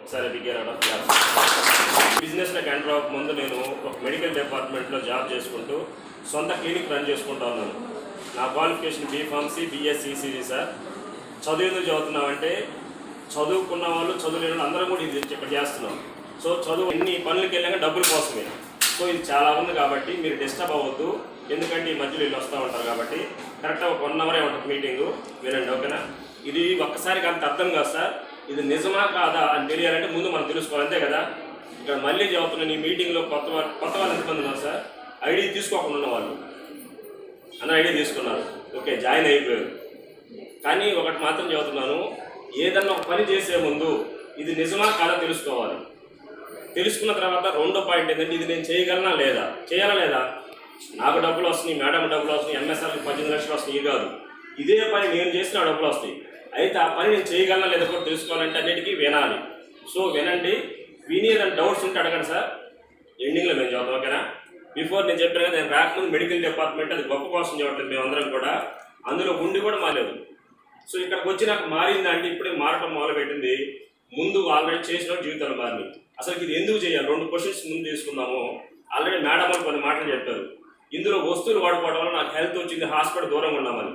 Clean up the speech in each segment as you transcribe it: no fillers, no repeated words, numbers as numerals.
ఒకసారి begin బిజినెస్లోకి enter అవ్వక ముందు నేను ఒక మెడికల్ డిపార్ట్మెంట్లో జాబ్ చేసుకుంటూ సొంత క్లినిక్ రన్ చేసుకుంటా ఉన్నాను. నా క్వాలిఫికేషన్ బీఫార్మసీ బిఎస్సిసిజీ సార్. చదువు ఎందుకు చదువుతున్నామంటే చదువుకున్న వాళ్ళు చదువులేని వాళ్ళు అందరం కూడా ఇది ఇక్కడ చేస్తున్నాం. సో చదువు ఎన్ని పనులకి వెళ్ళాక డబ్బుల కోసమే. సో ఇది చాలా ఉంది కాబట్టి మీరు డిస్టర్బ్ అవ్వద్దు, ఎందుకంటే ఈ మధ్యలో వీళ్ళు వస్తూ ఉంటారు కాబట్టి. కరెక్ట్గా ఒక 1 అవరే ఉంటుంది మీటింగు, వినండి ఓకేనా. ఇది ఒక్కసారికి అంత అర్థం కాదు సార్. ఇది నిజమా కాదా అని తెలియాలంటే ముందు మనం తెలుసుకోవాలి, అంతే కదా. ఇక్కడ మళ్ళీ చదువుతున్నాను, ఈ మీటింగ్లో కొత్త వాళ్ళు ఎంతమంది ఉన్నారు సార్? ఐడి తీసుకోకుండా ఉన్న వాళ్ళు అన్న ఐడి తీసుకున్నారు, ఓకే జాయిన్ అయిపోయారు. కానీ ఒకటి మాత్రం చదువుతున్నాను, ఏదన్నా ఒక పని చేసే ముందు ఇది నిజమా కాదా తెలుసుకోవాలి. తెలుసుకున్న తర్వాత రెండో పాయింట్ ఏంటంటే ఇది నేను చేయగలనా లేదా, చేయాలా లేదా. నాకు డబ్బులు వస్తున్నాయి, మేడం డబ్బులు వస్తున్నాయి, ఎంఎస్ఆర్కి 18 లక్షలు వస్తున్నాయి కాదు. ఇదే పని నేను చేసిన డబ్బులు వస్తాయి. అయితే ఆ పని నేను చేయగలనా లేదా కూడా తెలుసుకోవాలంటే అన్నిటికీ వినాలి. సో వినండి, విని ఏదైనా డౌట్స్ ఉంటే అడగండి సార్. ఎండింగ్లో మేము చదువుతాం ఓకేనా. బిఫోర్ నేను చెప్పాను కదా, నేను రాకముందు మెడికల్ డిపార్ట్మెంట్ అది గొప్ప కోసం చెప్పట్లేదు, మేమందరం కూడా అందులో ఉండి కూడా మారలేదు. సో ఇక్కడికి వచ్చి నాకు మారిందంటే ఇప్పుడే మారటం మొదలుపెట్టింది. ముందు ఆల్రెడీ చేసిన జీవితాలు మారినాయి. అసలు ఇది ఎందుకు చేయాలి 2 క్వశ్చన్స్ ముందు తీసుకుందాము. ఆల్రెడీ మేడం వాళ్ళు కొన్ని మాటలు చెప్పారు. ఇందులో వస్తువులు వాడుకోవడం వల్ల నాకు హెల్త్ వచ్చింది, హాస్పిటల్ దూరంగా ఉన్నామని.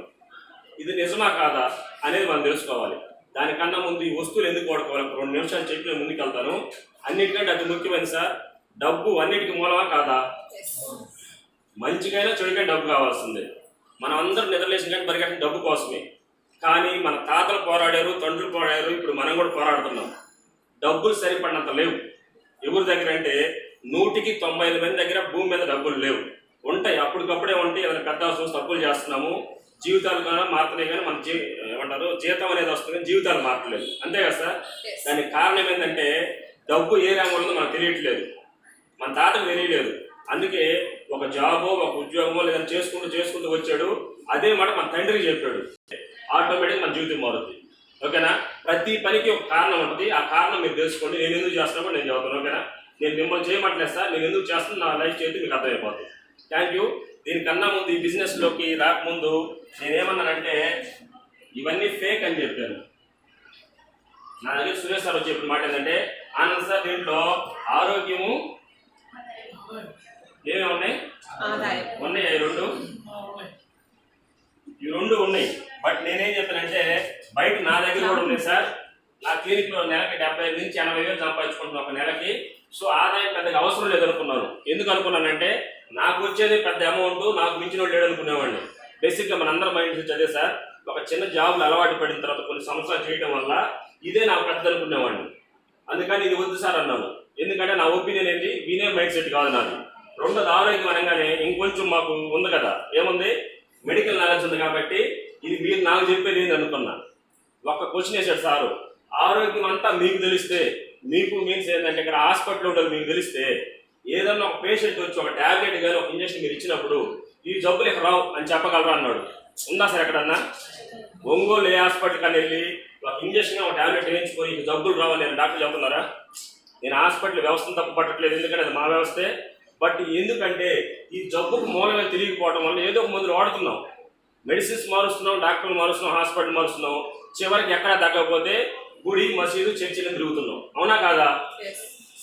ఇది నిజమా కాదా అనేది మనం తెలుసుకోవాలి. దానికన్నా ముందు ఈ వస్తువులు ఎందుకు వాడుకోవాలి 2 నిమిషాలు చెప్పి నేను ముందుకు వెళ్తాను. అన్నిటికంటే అతి ముఖ్యమైనది సార్, డబ్బు అన్నిటికీ మూలమా కాదా? మంచికైనా చెడుకైనా డబ్బు కావాల్సిందే. మనం అందరూ నిద్రలేసిన కానీ పరిగెట్టిన డబ్బు కోసమే. కానీ మన తాతలు పోరాడారు, తండ్రులు పోరాడారు, ఇప్పుడు మనం కూడా పోరాడుతున్నాం. డబ్బులు సరిపడినంత లేవు ఎవరి దగ్గర అంటే 100కి 95 మంది దగ్గర భూమి మీద డబ్బులు లేవు. ఉంటాయి, అప్పటికప్పుడే ఉంటాయి. ఏదైనా పెద్ద చూసి తప్పులు చేస్తున్నాము, జీవితాలు కానీ మారుతున్నాయి, కానీ మన ఏమంటారు జీతం అనేది వస్తుంది కానీ జీవితాలు మారట్లేదు, అంతే కదా సార్. దానికి కారణం ఏంటంటే డబ్బు ఏ రంగంలో ఉందో మనకు తెలియట్లేదు, మన తాతకు తెలియలేదు. అందుకే ఒక జాబో ఒక ఉద్యోగమో లేదని చేసుకుంటూ వచ్చాడు. అదే మాట మన తండ్రికి చెప్పాడు, ఆటోమేటిక్ మన జీవితం మారుతుంది ఓకేనా. ప్రతి పనికి ఒక కారణం ఉంటుంది, ఆ కారణం మీరు తెలుసుకోండి. నేను ఎందుకు చేస్తున్నా కూడా నేను చదువుతాను ఓకేనా. నేను మిమ్మల్ని చేయమంటలేదు సార్, నేను ఎందుకు చేస్తున్నా నా లైఫ్ చేస్తే మీకు అర్థమైపోతుంది. Thank you. దీనికన్నా ముందు ఈ బిజినెస్లోకి రాకముందు నేనేమన్నానంటే ఇవన్నీ ఫేక్ అని చెప్పాను. నా దగ్గర సురేష్ సార్ చెప్పిన మాట ఏంటంటే, ఆనంద్ సార్ దీంట్లో ఆరోగ్యము ఏమేమి ఉన్నాయి? ఉన్నాయి, ఈ రెండు ఉన్నాయి. బట్ నేనేం చెప్పానంటే బయట నా దగ్గర కూడా ఉన్నాయి సార్. నా క్లినిక్లో నెలకి 75 నుంచి 80 వేలు సంపాదించుకుంటున్నాను ఒక నెలకి. సో ఆదాయం పెద్దగా అవసరం లేదనుకున్నాను. ఎందుకు అనుకున్నానంటే నాకు వచ్చేది పెద్ద అమౌంట్, నాకు మించిన వాళ్ళు లేడు అనుకునేవాడిని. బేసిక్గా మనందరం మైండ్ సెట్ అదే సార్. ఒక చిన్న జాబ్లో అలవాటు పడిన తర్వాత కొన్ని సంవత్సరాలు చేయడం వల్ల ఇదే నాకు పెద్ద అనుకునేవాడిని. అందుకని ఇది వద్దు సార్ అన్నాను. ఎందుకంటే నా ఒపీనియన్ ఏంటి, వినే మైండ్ సెట్ కాదు నాది. రెండోది ఆరోగ్యం అనగానే ఇంకొంచెం మాకు ఉంది కదా, ఏముంది మెడికల్ నాలెడ్జ్ ఉంది కాబట్టి ఇది మీరు నాకు చెప్పేది ఏంటి అనుకున్నా. ఒక క్వశ్చన్ వేసాడు సారు, ఆరోగ్యం అంతా మీకు తెలిస్తే, మీకు మీన్స్ ఏంటంటే ఇక్కడ హాస్పిటల్ ఉంటుంది మీకు తెలిస్తే, ఏదన్నా ఒక పేషెంట్ వచ్చి ఒక ట్యాబ్లెట్ కానీ ఒక ఇంజక్షన్ మీరు ఇచ్చినప్పుడు ఈ జబ్బులు ఇక్కడ రావు అని చెప్పగలరా అన్నాడు. ఉందా సార్ ఎక్కడన్నా? ఒంగోలు ఏ హాస్పిటల్ కానీ వెళ్ళి ఒక ఇంజక్షన్ ఒక ట్యాబ్లెట్ వేయించుకొని ఈ జబ్బులు రావు అని డాక్టర్ చెప్తున్నారా? నేను హాస్పిటల్ వ్యవస్థను తప్పు పట్టట్లేదు, ఎందుకంటే అది మా వ్యవస్థే. బట్ ఎందుకంటే ఈ జబ్బుకు మూలమే తెలియకపోవడం వల్ల ఏదో ఒక మందులు వాడుతున్నాం, మెడిసిన్స్ మారుస్తున్నాం, డాక్టర్లు మారుస్తున్నాం, హాస్పిటల్ మారుస్తున్నాం. చివరికి ఎక్కడా తగ్గకపోతే గుడి మసీదు చర్చిలను తిరుగుతున్నాం, అవునా కాదా?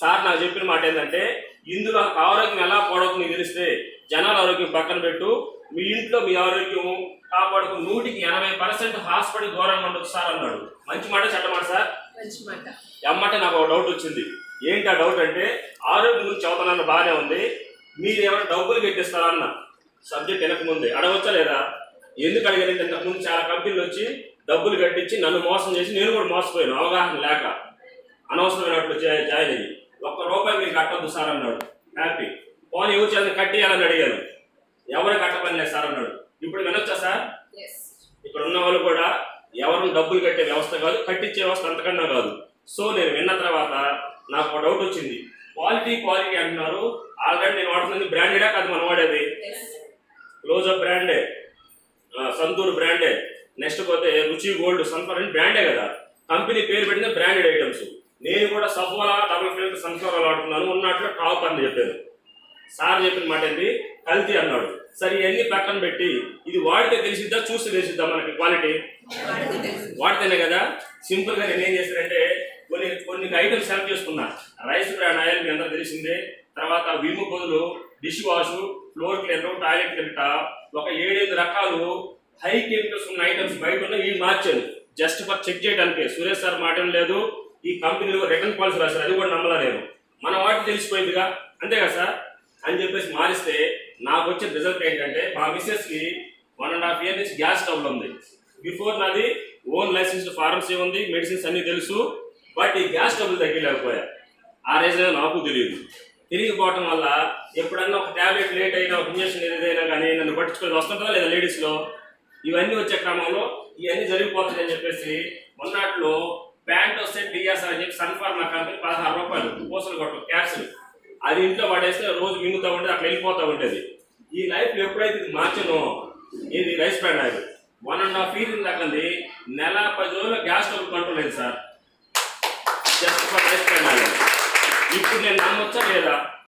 సార్ నాకు చెప్పిన మాట ఏంటంటే ఇందులో ఆరోగ్యం ఎలా పాడవుతుందో తెలిస్తే జనాల ఆరోగ్యం పక్కన పెట్టు, మీ ఇంట్లో మీ ఆరోగ్యం కాపాడుకు 100కి 80% హాస్పిటల్ దూరంగా ఉండొచ్చు సార్ అన్నాడు. మంచి మాట చెడ్డమాట సార్? ఎమ్మంటే నాకు ఒక డౌట్ వచ్చింది. ఏంటి ఆ డౌట్ అంటే, ఆరోగ్యం గురించి చదువుతానన్న బాగానే ఉంది, మీరు ఏమైనా డబ్బులు కట్టిస్తారా అన్న సబ్జెక్ట్ వెనక ముందే అడగవచ్చా లేదా? ఎందుకు అడిగానంటే ఇంతకుముందు చాలా కంపెనీలు వచ్చి డబ్బులు కట్టించి నన్ను మోసం చేసి నేను కూడా మోసపోయాను, అవగాహన లేక అనవసరమైనట్లు జాయిన్ అయ్యి. ₹1 మీరు కట్టొద్దు సార్ అన్నాడు. హ్యాపీ. పోనీ ఎవరు చేయాలని కట్టేయాలని అడిగాను, ఎవరు కట్టపని లేదు సార్ అన్నాడు. ఇప్పుడు వినొచ్చా సార్? ఇక్కడ ఉన్న వాళ్ళు కూడా ఎవరు డబ్బులు కట్టే వ్యవస్థ కాదు, కట్టించే వ్యవస్థ అంతకన్నా కాదు. సో నేను విన్న తర్వాత నాకు ఒక డౌట్ వచ్చింది. క్వాలిటీ అంటున్నారు, ఆల్రెడీ నేను వాడుతున్నది బ్రాండెడా కాదు మనం వాడేది? క్లోజప్ బ్రాండే, సంతూర్ బ్రాండే, నెక్స్ట్ పోతే రుచి గోల్డ్, సన్ఫ్లవర్ అని బ్రాండే కదా. కంపెనీ పేరు పెట్టిన బ్రాండెడ్ ఐటమ్స్. నేను కూడా సఫోలా డబుల్ ఫ్లేవర్ సన్ఫ్లవర్ వాడుతున్నాను, ఉన్నట్లు టాప్ అని చెప్పాను. సార్ చెప్పిన మాట ఏంటి, కల్తీ అన్నాడు. సరే ఇవన్నీ పక్కన పెట్టి ఇది వాడితే తెలిసిద్దా చూస్తే తెలిసిద్దా మనకి క్వాలిటీ? వాడితేనే కదా. సింపుల్గా నేను ఏం చేశానంటే కొన్ని ఐటమ్స్ సెలెక్ట్ చేసుకున్నా. రైస్ బ్రాండ్ ఆయిల్ మీ అందరూ తెలిసిందే. తర్వాత విమ్ బదులు dish wash, floor cleaner, toilet cleaner, ఒక 7-8 రకాలు హై కెమికల్స్ ఉన్న ఐటమ్స్ బయట ఉన్న ఇవి మార్చాను జస్ట్ ఫర్ చెక్ చేయడానికి. సురేష్ సార్ మాట లేదు, ఈ కంపెనీలో రిటర్న్ పాలసీ రాశారు, అది కూడా నమ్మలా నేను. మన వాటి తెలిసిపోయిందిగా, అంతే కదా సార్ అని చెప్పేసి మారిస్తే నాకు వచ్చే రిజల్ట్ ఏంటంటే మా మిస్సెస్కి 1.5 year నుంచి గ్యాస్ ట్రబుల్ ఉంది. బిఫోర్ నాది ఓన్ లైసెన్స్డ్ ఫార్మసీ ఉంది, మెడిసిన్స్ అన్ని తెలుసు, బట్ ఈ గ్యాస్ ట్రబుల్ తగ్గిలేకపోయా. ఆ రీజన్ నాకు తెలియదు. తిరిగిపోవటం వల్ల ఎప్పుడన్నా ఒక ట్యాబ్లెట్ లేట్ అయినా, ఒక ఇంజక్షన్ ఏదైనా కానీ నన్ను పట్టించుకొని వస్తుంటుందా లేదా లేడీస్లో. ఇవన్నీ వచ్చే క్రమంలో ఇవన్నీ జరిగిపోతుంది అని చెప్పేసి మొన్నట్లో ప్యాంటోసెట్ డిఎస్ఆర్ అని చెప్పి సన్ఫార్మా కంపెనీ 16 రూపాయలు పూసలు కొట్టు క్యాప్సిల్, అది ఇంట్లో పడేస్తే రోజు మింగుతూ ఉండేది, అట్లా వెళ్ళిపోతూ ఉండేది. ఈ లైఫ్లో ఎప్పుడైతే ఇది మార్చనో, ఇది రైస్ బ్రాండ్ ఆయిల్ 1.5 year దాకంది, నెల 10 రోజుల గ్యాస్ ట్రబుల్ కంట్రోల్ అయింది sir, just for rice brand oil. ఇప్పుడు నేను నమ్మొచ్చా లేదా?